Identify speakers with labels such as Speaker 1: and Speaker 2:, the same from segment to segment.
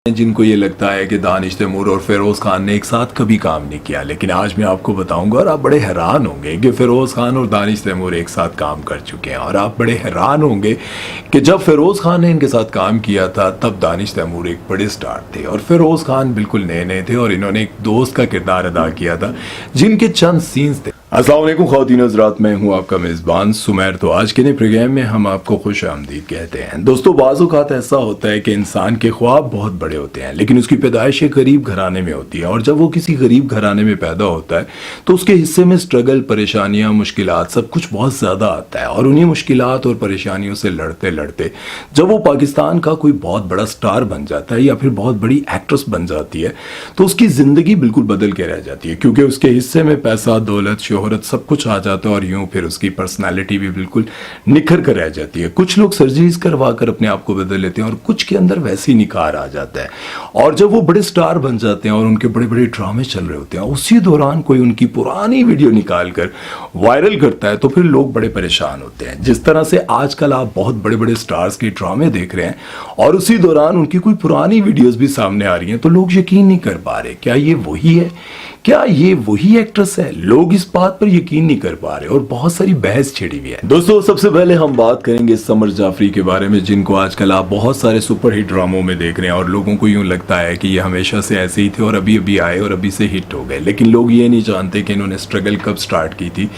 Speaker 1: जिनको ये लगता है कि दानिश तैमूर और फिरोज़ खान ने एक साथ कभी काम नहीं किया, लेकिन आज मैं आपको बताऊंगा और आप बड़े हैरान होंगे कि फिरोज़ खान और दानिश तैमूर एक साथ काम कर चुके हैं। और आप बड़े हैरान होंगे कि जब फिरोज़ खान ने इनके साथ काम किया था तब दानिश तैमूर एक बड़े स्टार थे और फिरोज़ खान बिल्कुल नए नए थे और इन्होंने एक दोस्त का किरदार अदा किया था जिनके चंद सीन्स थे। अस्सलाम वालेकुम ख़वातीन हज़रात, मैं हूं आपका मेज़बान सुमैर। तो आज के नए प्रोग्राम में हम आपको खुश आमदीद कहते हैं। दोस्तों, बाज़ औक़ात ऐसा होता है कि इंसान के ख्वाब बहुत बड़े होते हैं लेकिन उसकी पैदाइश एक गरीब घराने में होती है और जब वो किसी गरीब घराने में पैदा होता है तो उसके हिस्से में स्ट्रगल, परेशानियाँ, मुश्किलात सब कुछ बहुत ज़्यादा आता है। और उन्हीं मुश्किलात और परेशानियों से लड़ते लड़ते जब वो पाकिस्तान का कोई बहुत बड़ा स्टार बन जाता है या फिर बहुत बड़ी एक्ट्रेस बन जाती है तो उसकी ज़िंदगी बिल्कुल बदल के रह जाती है, क्योंकि उसके हिस्से में पैसा, दौलत, शोहरत सब कुछ आ जाता है और यूं फिर उसकी पर्सनालिटी भी बिल्कुल निखर कर रह जाती है। कुछ लोग सर्जरीज करवा कर अपने आप को बदल लेते हैं और कुछ के अंदर वैसी निखार आ जाता है। और जब वो बड़े स्टार बन जाते हैं और उनके बड़े बड़े ड्रामे चल रहे होते हैं, उसी दौरान कोई उनकी पुरानी वीडियो निकाल कर वायरल करता है तो फिर लोग बड़े परेशान होते हैं। जिस तरह से आजकल आप बहुत बड़े बड़े स्टार्स के ड्रामे देख रहे हैं और उसी दौरान उनकी कोई पुरानी वीडियोस भी सामने आ रही हैं तो लोग यकीन नहीं कर पा रहे क्या ये वही है, क्या ये वही एक्ट्रेस है। लोग इस बात पर यकीन नहीं कर पा रहे और बहुत सारी बहस छिड़ी हुई है। दोस्तों, सबसे पहले हम बात करेंगे समर जाफरी के बारे में, जिनको आजकल आप बहुत सारे सुपर हिट ड्रामों में देख रहे हैं और लोगों को यूं लगता है कि ये हमेशा से ऐसे ही थे और अभी अभी आए और अभी से हिट हो गए। लेकिन लोग ये नहीं जानते कि इन्होंने स्ट्रगल कब स्टार्ट की थी।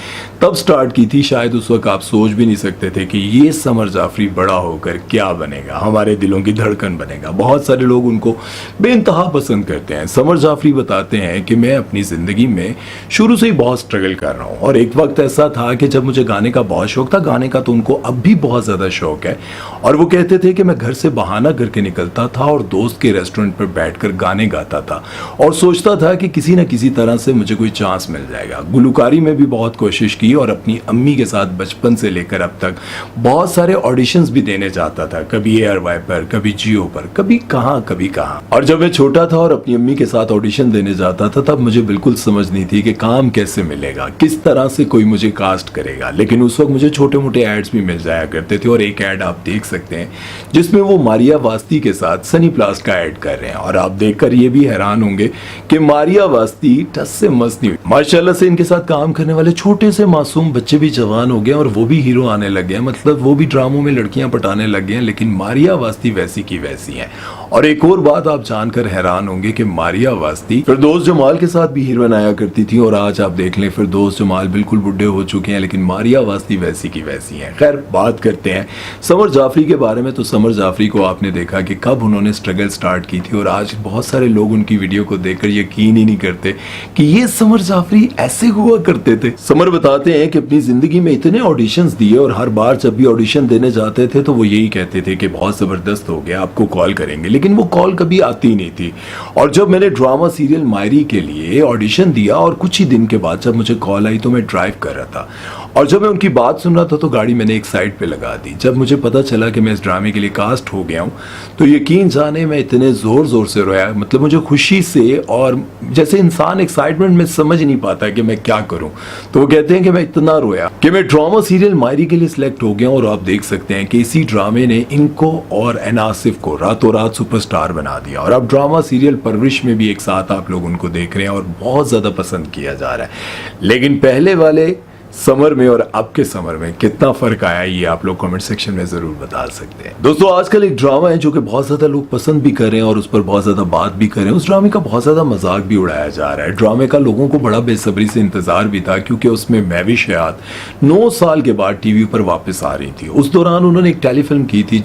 Speaker 1: तब स्टार्ट की थी, शायद उस वक्त आप सोच भी नहीं सकते थे कि ये समर जाफरी बड़ा होकर क्या बनेगा, हमारे दिलों की धड़कन बनेगा। बहुत सारे लोग उनको बेइंतहा पसंद करते हैं। समर जाफरी बताते हैं कि मैं अपनी जिंदगी में शुरू से ही बहुत स्ट्रगल कर रहा हूँ और एक वक्त ऐसा था कि जब मुझे गाने का बहुत शौक था, गाने का तो उनको अब भी बहुत ज्यादा शौक है। और वो कहते थे कि मैं घर से बहाना करके निकलता था और दोस्त के रेस्टोरेंट पर बैठकर गाने गाता था और सोचता था कि किसी न किसी तरह से मुझे कोई चांस मिल जाएगा। गुलकारी में भी बहुत कोशिश की और अपनी अम्मी के साथ बचपन से लेकर अब तक बहुत सारे ऑडिशंस भी देने जाता था, कभी एयरवाई पर, कभी जियो पर, कभी कहाँ कभी कहाँ। और जब मैं छोटा था और अपनी अम्मी के साथ ऑडिशन देने जाता था तब मुझे बिल्कुल समझ नहीं थी कि काम कैसे मिलेगा, किस तरह से कोई मुझे कास्ट करेगा। लेकिन उस वक्त मुझे छोटे मोटे एड्स भी मिल जाया करते थे और एक ऐड आप देख सकते हैं जिसमें वो मारिया वास्ती के साथ सनी प्लास्ट का ऐड कर रहे हैं और आप देखकर ये भी हैरान होंगे कि मारिया वास्ती टस से मस्त नहीं हुई। माशाल्लाह से इनके साथ काम करने वाले छोटे से मासूम बच्चे भी जवान हो गए और वो भी हीरो आने लग गए, मतलब वो भी ड्रामों में लड़कियां पटाने लग गए हैं। लेकिन मारिया वास्ती वैसी की वैसी हैं। और एक और बात आप जानकर हैरान होंगे कि मारिया वास्ती फिरदौस जमाल के साथ भी हीरोइन आया करती थी और आज आप देख लें फिरदौस जमाल बिल्कुल बुढ़े हो चुके हैं लेकिन मारिया वास्ती वैसी की वैसी हैं। खैर, बात करते हैं समर जाफरी के बारे में। तो समर जाफरी को आपने देखा कि कब उन्होंने स्ट्रगल स्टार्ट की थी और आज बहुत सारे लोग उनकी वीडियो को देखकर यकीन ही नहीं करते कि ये समर जाफरी ऐसे हुआ करते थे। समर बताते हैं कि अपनी जिंदगी में इतने ऑडिशंस दिए और हर बार जब भी ऑडिशन देने जाते थे तो वो यही कहते थे कि बहुत जबरदस्त हो गया, आपको कॉल करेंगे, लेकिन वो कॉल कभी आती नहीं थी। और जब मैंने ड्रामा सीरियल मायरी के लिए ऑडिशन दिया और कुछ ही दिन के बाद जब मुझे कॉल आई तो मैं ड्राइव कर रहा था और जब मैं उनकी बात सुन रहा था तो गाड़ी मैंने एक साइड पे लगा दी। जब मुझे पता चला कि मैं इस ड्रामे के लिए कास्ट हो गया हूँ तो यकीन जाने मैं इतने जोर जोर से रोया, मतलब मुझे खुशी से, और जैसे इंसान एक्साइटमेंट में समझ नहीं पाता कि मैं क्या करूं। तो वो कहते हैं कि मैं इतना रोया कि मैं ड्रामा सीरियल मायरी के लिए सिलेक्ट हो गया और आप देख सकते हैं कि इसी ड्रामे ने इनको और एनासिफ को रातों रात सुपरस्टार बना दिया। और अब ड्रामा सीरियल परवरिश में भी एक साथ आप लोग उनको देख रहे हैं और बहुत ज्यादा पसंद किया जा रहा है। लेकिन पहले वाले समर में और अब के समर में कितना फर्क आया ये आप लोग कमेंट सेक्शन में जरूर बता सकते हैं। दोस्तों, आजकल एक ड्रामा है जो कि बहुत ज्यादा लोग पसंद भी कर रहे हैं और उस पर बहुत ज्यादा बात भी कर रहे हैं। उस ड्रामे का बहुत ज्यादा मजाक भी उड़ाया जा रहा है। ड्रामे का लोगों को बड़ा बेसब्री से इंतजार भी था क्योंकि उसमें महविश हयात 9 साल के बाद टीवी पर वापस आ रही थी। उस दौरान उन्होंने एक टेलीफिल्म की थी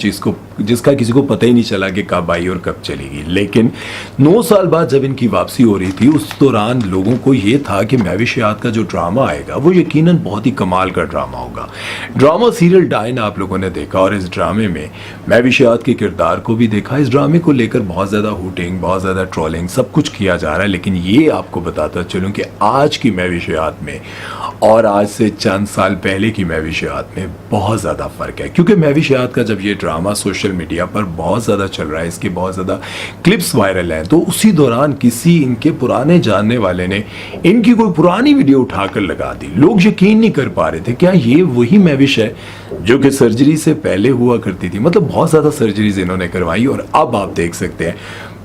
Speaker 1: जिसका किसी को पता ही नहीं चला कि कब आई और कब चलेगी। लेकिन 9 साल बाद जब इनकी वापसी हो रही थी उस दौरान लोगों को यह था कि महविश हयात का जो ड्रामा आएगा वो यकीनन बहुत ही कमाल का ड्रामा होगा। ड्रामा सीरियल डायन आप लोगों ने देखा और इस ड्रामे में महविश हयात के किरदार को भी देखा। इस ड्रामे को लेकर बहुत ज्यादा हुटिंग, बहुत ज्यादा ट्रोलिंग सब कुछ किया जा रहा है। लेकिन ये आपको बताता चलूं कि आज की महविश हयात में और आज से चंद साल पहले की महविश हयात में बहुत ज्यादा फर्क है, क्योंकि महविश हयात का जब ये ड्रामा सोशल मीडिया पर बहुत ज्यादा चल रहा है, इसके बहुत ज्यादा क्लिप्स वायरल हैं, तो उसी दौरान किसी इनके पुराने जानने वाले ने इनकी कोई पुरानी वीडियो उठाकर लगा दी। लोग यकीन नहीं कर पा रहे थे क्या ये वही महविश है जो कि सर्जरी से पहले हुआ करती थी। मतलब बहुत ज्यादा सर्जरीज इन्होंने करवाई और अब आप देख सकते हैं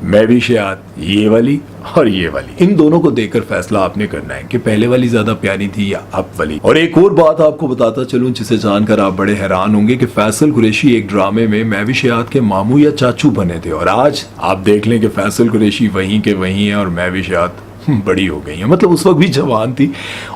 Speaker 1: मैविशात, ये वाली और ये वाली, इन दोनों को देखकर फैसला आपने करना है कि पहले वाली ज्यादा प्यारी थी या अब वाली। और एक और बात आपको बताता चलूं जिसे जानकर आप बड़े हैरान होंगे कि फैसल कुरैशी एक ड्रामे में मैविशात के मामू या चाचू बने थे, और आज आप देख लें कि फैसल कुरैशी वहीं के वहीं है और मैविशात बड़ी हो गई है, मतलब उस वक्त भी जवान थी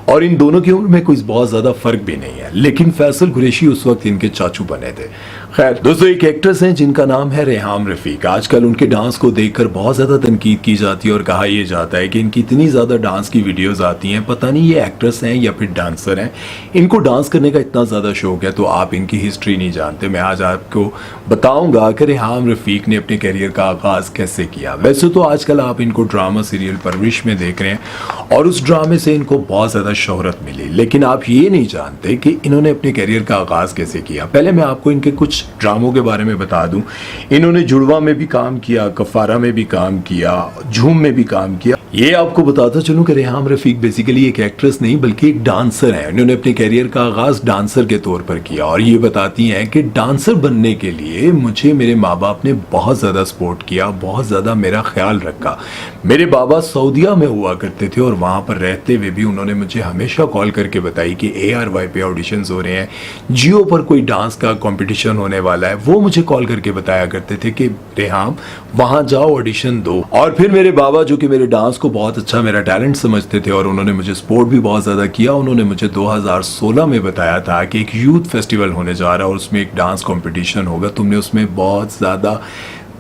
Speaker 1: और इन दोनों की उम्र में कोई बहुत ज्यादा फर्क भी नहीं है, लेकिन फैसल कुरैशी उस वक्त इनके चाचू बने थे। खैर दोस्तों, एक एक्ट्रेस हैं जिनका नाम है रेहाम रफीक। आजकल उनके डांस को देखकर बहुत ज्यादा तनकीद की जाती है और कहा यह जाता है कि इनकी इतनी ज्यादा डांस की वीडियोस आती हैं, पता नहीं ये एक्ट्रेस हैं या फिर डांसर हैं, इनको डांस करने का इतना ज्यादा शौक है। तो आप इनकी हिस्ट्री नहीं जानते, मैं आज आपको बताऊंगा कि रेहाम रफीक ने अपने करियर का आगाज कैसे किया। वैसे तो आजकल आप इनको ड्रामा सीरियल परवरिश में देख रहे हैं और उस ड्रामे से इनको बहुत ज्यादा शोहरत मिली, लेकिन आप ये नहीं जानते कि इन्होंने अपने करियर का आगाज कैसे किया। पहले मैं आपको इनके कुछ ड्रामों के बारे में बता दूं। इन्होंने जुड़वा में भी काम किया, कफारा में भी काम किया, झूम में भी काम किया। ये आपको बताता चलूं कि रेहाम रफीक बेसिकली एक एक्ट्रेस नहीं बल्कि एक डांसर है। इन्होंने अपने करियर का आगाज डांसर के तौर पर किया और ये बताती हैं कि डांसर बनने के लिए मुझे मेरे माँ बाप ने बहुत ज़्यादा सपोर्ट किया, बहुत ज़्यादा मेरा ख्याल रखा। मेरे बाबा सऊदीया में हुआ करते थे और वहाँ पर रहते हुए भी उन्होंने मुझे हमेशा कॉल करके बताई कि ARY पे ऑडिशंस हो रहे हैं, जियो पर कोई डांस का कॉम्पिटिशन होने वाला है। वो मुझे कॉल करके बताया करते थे कि रेहाम वहाँ जाओ, ऑडिशन दो। और फिर मेरे बाबा जो कि मेरे डांस को बहुत अच्छा मेरा टैलेंट समझते थे और उन्होंने मुझे सपोर्ट भी बहुत ज़्यादा किया। उन्होंने मुझे 2016 में बताया था कि एक यूथ फेस्टिवल होने जा रहा है और उसमें एक डांस कंपटीशन होगा, तुमने उसमें बहुत ज़्यादा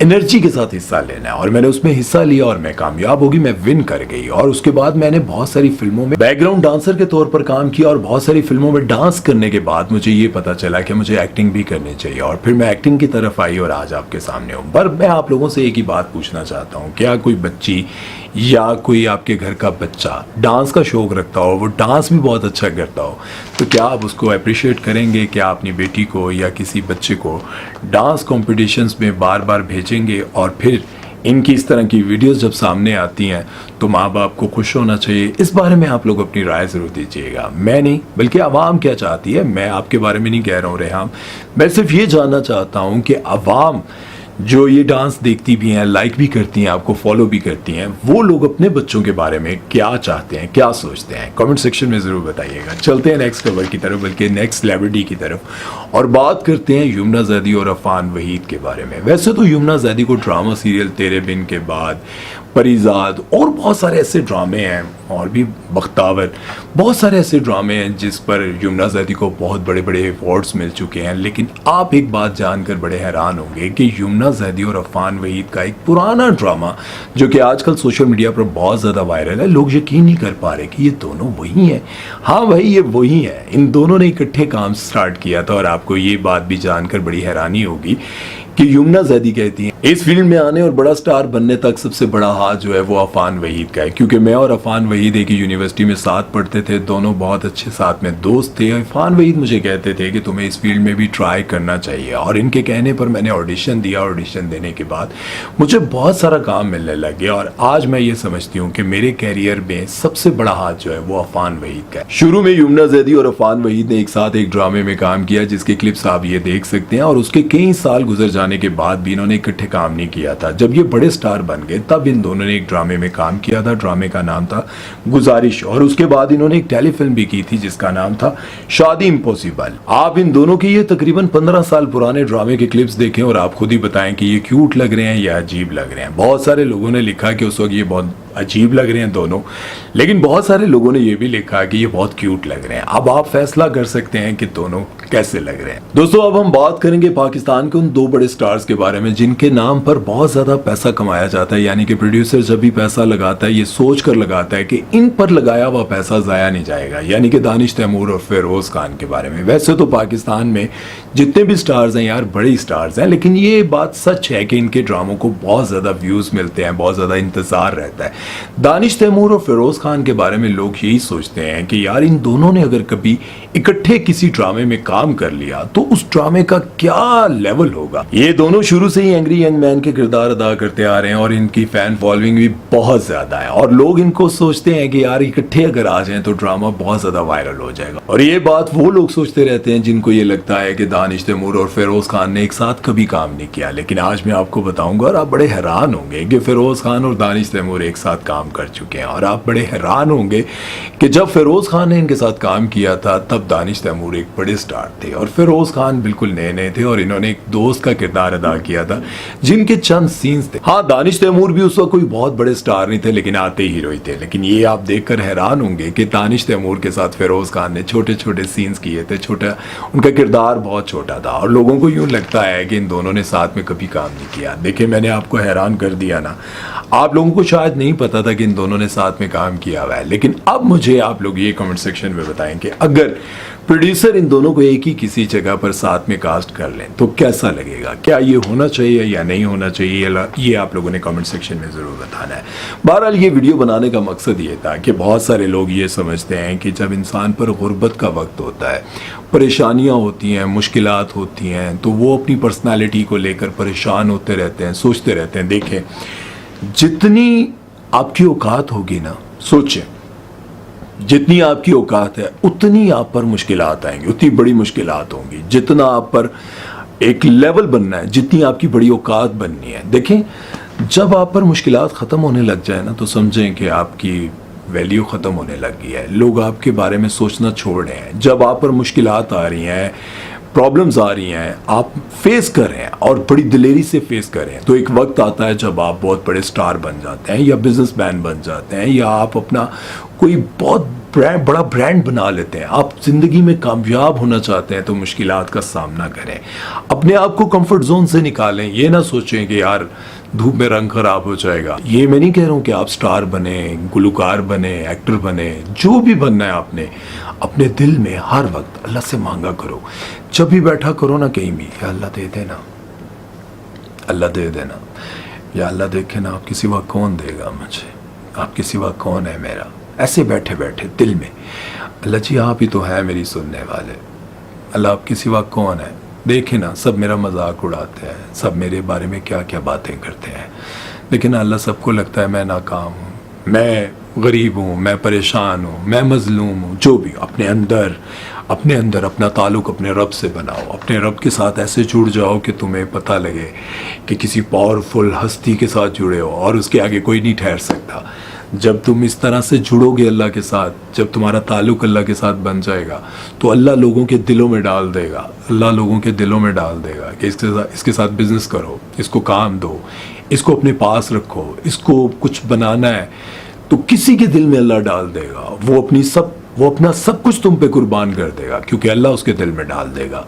Speaker 1: एनर्जी के साथ हिस्सा लेना है। और मैंने उसमें हिस्सा लिया और मैं कामयाब होगी, मैं विन कर गई। और उसके बाद मैंने बहुत सारी फिल्मों में बैकग्राउंड डांसर के तौर पर काम किया और बहुत सारी फिल्मों में डांस करने के बाद मुझे ये पता चला कि मुझे एक्टिंग भी करनी चाहिए और फिर मैं एक्टिंग की तरफ आई और आज आपके सामने हूँ। पर मैं आप लोगों से एक ही बात पूछना चाहता हूँ, क्या कोई बच्ची या कोई आपके घर का बच्चा डांस का शौक रखता हो, वो डांस भी बहुत अच्छा करता हो, तो क्या आप उसको अप्रिशिएट करेंगे? क्या अपनी बेटी को या किसी बच्चे को डांस कॉम्पिटिशन्स में बार बार भेजेंगे? और फिर इनकी इस तरह की वीडियोस जब सामने आती हैं तो माँ बाप को खुश होना चाहिए। इस बारे में आप लोग अपनी राय ज़रूर दीजिएगा। मैं नहीं बल्कि आवाम क्या चाहती है, मैं आपके बारे में नहीं कह रहा हूँ रेहाम, मैं सिर्फ ये जानना चाहता हूँ कि आवाम जो ये डांस देखती भी हैं, लाइक भी करती हैं, आपको फॉलो भी करती हैं, वो लोग अपने बच्चों के बारे में क्या चाहते हैं, क्या सोचते हैं, कमेंट सेक्शन में ज़रूर बताइएगा। चलते हैं नेक्स्ट खबर की तरफ, बल्कि नेक्स्ट सेलिब्रिटी की तरफ, और बात करते हैं यमुना जैदी और अफान वहीद के बारे में। वैसे तो यमुना जैदी को ड्रामा सीरियल तेरे बिन के बाद, परिजाद और बहुत सारे ऐसे ड्रामे हैं, और भी बख्तावर, बहुत सारे ऐसे ड्रामे हैं जिस पर यमुना जैदी को बहुत बड़े बड़े अवार्ड्स मिल चुके हैं। लेकिन आप एक बात जानकर बड़े हैरान होंगे कि यमुना जैदी और अफान वहीद का एक पुराना ड्रामा जो कि आजकल सोशल मीडिया पर बहुत ज़्यादा वायरल है, लोग यकीन नहीं कर पा रहे कि ये दोनों वही हैं। हाँ भाई, ये वही हैं। इन दोनों ने इकट्ठे काम स्टार्ट किया था और आपको ये बात भी जानकर बड़ी हैरानी होगी कि यमुना जैदी कहती हैं इस फील्ड में आने और बड़ा स्टार बनने तक सबसे बड़ा हाथ जो है वो अफान वहीद का है, क्योंकि मैं और अफान वहीद एक ही यूनिवर्सिटी में साथ पढ़ते थे, दोनों बहुत अच्छे साथ में दोस्त थे। अफान वहीद मुझे कहते थे कि तुम्हें इस फील्ड में भी ट्राई करना चाहिए, और इनके कहने पर मैंने ऑडिशन दिया। ऑडिशन देने के बाद मुझे बहुत सारा काम मिलने लग गया और आज मैं ये समझती हूँ कि मेरे कैरियर में सबसे बड़ा हाथ जो है वो अफान वहीद का है। शुरू में यमुना जैदी और अफान वहीद ने एक साथ एक ड्रामे में काम किया जिसके क्लिप्स आप ये देख सकते हैं, और उसके कई साल गुजर जाने के बाद भी इन्होंने इकट्ठे काम नहीं किया था। जब ये बड़े स्टार बन गए तब इन दोनों ने एक ड्रामे में काम किया था। ड्रामे का नाम था गुजारिश, और उसके बाद इन्होंने एक टेलीफिल्म भी की थी जिसका नाम था शादी इम्पॉसिबल। आप इन दोनों के ये तकरीबन 15 साल पुराने ड्रामे के क्लिप्स देखें और आप खुद ही बताएं कि ये क्यूट लग रहे हैं या अजीब लग रहे हैं। बहुत सारे लोगों ने लिखा कि उस वक्त ये बहुत अजीब लग रहे हैं दोनों, लेकिन बहुत सारे लोगों ने ये भी लिखा कि ये बहुत क्यूट लग रहे हैं। अब आप फैसला कर सकते हैं कि दोनों कैसे लग रहे हैं। दोस्तों, अब हम बात करेंगे पाकिस्तान के उन दो बड़े स्टार्स के बारे में जिनके नाम पर बहुत ज्यादा पैसा कमाया जाता है, यानी कि प्रोड्यूसर जब भी पैसा लगाता है ये सोच कर लगाता है कि इन पर लगाया हुआ पैसा जाया नहीं जाएगा, यानी कि दानिश तैमूर और फिरोज खान के बारे में। वैसे तो पाकिस्तान में जितने भी स्टार्स हैं यार बड़े स्टार्स हैं, लेकिन ये बात सच है कि इनके ड्रामों को बहुत ज्यादा व्यूज मिलते हैं, बहुत ज्यादा इंतजार रहता है। दानिश तैमूर और फिरोज खान के बारे में लोग यही सोचते हैं कि यार इन दोनों ने अगर कभी इकट्ठे किसी ड्रामे में काम कर लिया तो उस ड्रामे का क्या लेवल होगा। ये दोनों शुरू से ही एंग्री यंग मैन के किरदार अदा करते आ रहे हैं और इनकी फैन फॉलोइंग भी बहुत ज्यादा है और लोग इनको सोचते हैं कि यार इकट्ठे अगर आ जाएं तो ड्रामा बहुत ज्यादा वायरल हो जाएगा। और ये बात वो लोग सोचते रहते हैं जिनको ये लगता है कि दानिश तैमूर और फिरोज खान ने एक साथ कभी काम नहीं किया। लेकिन आज मैं आपको बताऊंगा और आप बड़े हैरान होंगे कि फिरोज खान और दानिश तैमूर एक साथ काम कर चुके हैं। और आप बड़े हैरान होंगे कि जब फिरोज खान ने इनके साथ काम किया था तब दानिश तैमूर एक बड़े स्टार थे और फिरोज खान बिल्कुल नए नए थे और इन्होंने एक दोस्त का किरदार अदा किया था जिनके चंद सीन्स थे। हाँ, दानिश तैमूर भी उस वक्त कोई बहुत बड़े स्टार नहीं थे लेकिन आते हीरो ही थे। लेकिन ये आप देखकर हैरान होंगे कि दानिश तैमूर के साथ फिरोज खान ने छोटे छोटे सीन्स किए थे। छोटा उनका किरदार बहुत छोटा था और लोगों को यूं लगता है कि इन दोनों ने साथ में कभी काम नहीं किया। देखिए, मैंने आपको हैरान कर दिया ना। आप लोगों को शायद नहीं पता था कि इन दोनों ने साथ में काम किया हुआ है। लेकिन अब मुझे आप लोग ये कमेंट सेक्शन में बताएं कि अगर प्रोड्यूसर इन दोनों को एक ही किसी जगह पर साथ में कास्ट कर लें तो कैसा लगेगा। क्या ये होना चाहिए या नहीं होना चाहिए, ये आप लोगों ने कमेंट सेक्शन में ज़रूर बताना है। बहरहाल ये वीडियो बनाने का मकसद ये था कि बहुत सारे लोग ये समझते हैं कि जब इंसान पर गुर्बत का वक्त होता है, परेशानियां होती हैं, मुश्किलात होती हैं, तो वो अपनी पर्सनालिटी को लेकर परेशान होते रहते हैं, सोचते रहते हैं। देखें, जितनी आपकी औकात होगी ना, सोचें, जितनी आपकी औकात है उतनी आप पर मुश्किलात आएंगी, उतनी बड़ी मुश्किलात होंगी। जितना आप पर एक लेवल बनना है, जितनी आपकी बड़ी औकात बननी है। देखें, जब आप पर मुश्किलात ख़त्म होने लग जाए ना तो समझें कि आपकी वैल्यू ख़त्म होने लग गई है। लोग आपके बारे में सोचना छोड़ रहे हैं। जब आप पर मुश्किलात आ रही हैं, प्रॉब्लम्स आ रही हैं, आप फेस कर रहे हैं और बड़ी दिलेरी से फेस कर रहे हैं, तो एक वक्त आता है जब आप बहुत बड़े स्टार बन जाते हैं या बिजनेसमैन बन जाते हैं या आप अपना कोई बहुत बड़ा ब्रांड बना लेते हैं। आप जिंदगी में कामयाब होना चाहते हैं तो मुश्किलात का सामना करें, अपने आप को कंफर्ट जोन से निकालें। ये ना सोचें कि यार धूप में रंग खराब हो जाएगा। ये मैं नहीं कह रहा हूँ कि आप स्टार बने, गुलकार बने, एक्टर बने, जो भी बनना है आपने अपने दिल में हर वक्त अल्लाह से मांगा करो। जब भी बैठा करो ना कहीं भी, या अल्लाह दे देना, अल्लाह दे देना, या अल्लाह देखे ना आपके सिवा कौन देगा मुझे, आपके सिवा कौन है मेरा। ऐसे बैठे बैठे दिल में अल्लाह जी आप ही तो है मेरी सुनने वाले, अल्लाह आपके सिवा कौन है। देखे ना, सब मेरा मजाक उड़ाते हैं, सब मेरे बारे में क्या क्या बातें करते हैं, लेकिन अल्लाह सबको लगता है मैं नाकाम हूँ, मैं गरीब हूँ, मैं परेशान हूँ, मैं मजलूम हूँ। जो भी अपने अंदर अपना ताल्लुक़ अपने रब से बनाओ। अपने रब के साथ ऐसे जुड़ जाओ कि तुम्हें पता लगे कि किसी पावरफुल हस्ती के साथ जुड़े हो और उसके आगे कोई नहीं ठहर सकता। जब तुम इस तरह से जुड़ोगे अल्लाह के साथ, जब तुम्हारा ताल्लुक़ अल्लाह के साथ बन जाएगा तो अल्लाह लोगों के दिलों में डाल देगा, अल्लाह लोगों के दिलों में डाल देगा कि इसके साथ बिजनेस करो, इसको काम दो, इसको अपने पास रखो, इसको कुछ बनाना है तो किसी के दिल में अल्लाह डाल देगा। वो अपना सब कुछ तुम पे कुर्बान कर देगा क्योंकि अल्लाह उसके दिल में डाल देगा।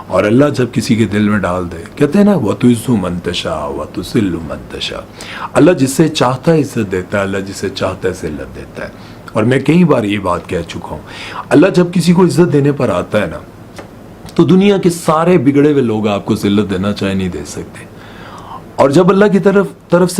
Speaker 1: और अल्लाह जब किसी के दिल में डाल दे, कहते हैं ना, वतुइज़्ज़ु मन तशा वतुज़िल्लु मन तशा। अल्लाह जिसे चाहता है इज्जत देता है, अल्लाह जिसे चाहता है ज़िल्लत देता है। और मैं कई बार ये बात कह चुका हूँ, अल्लाह जब किसी को इज्जत देने पर आता है ना तो दुनिया के सारे बिगड़े हुए लोग आपको ज़िल्लत देना चाहे नहीं दे सकते। और जब अल्लाह की तरफ से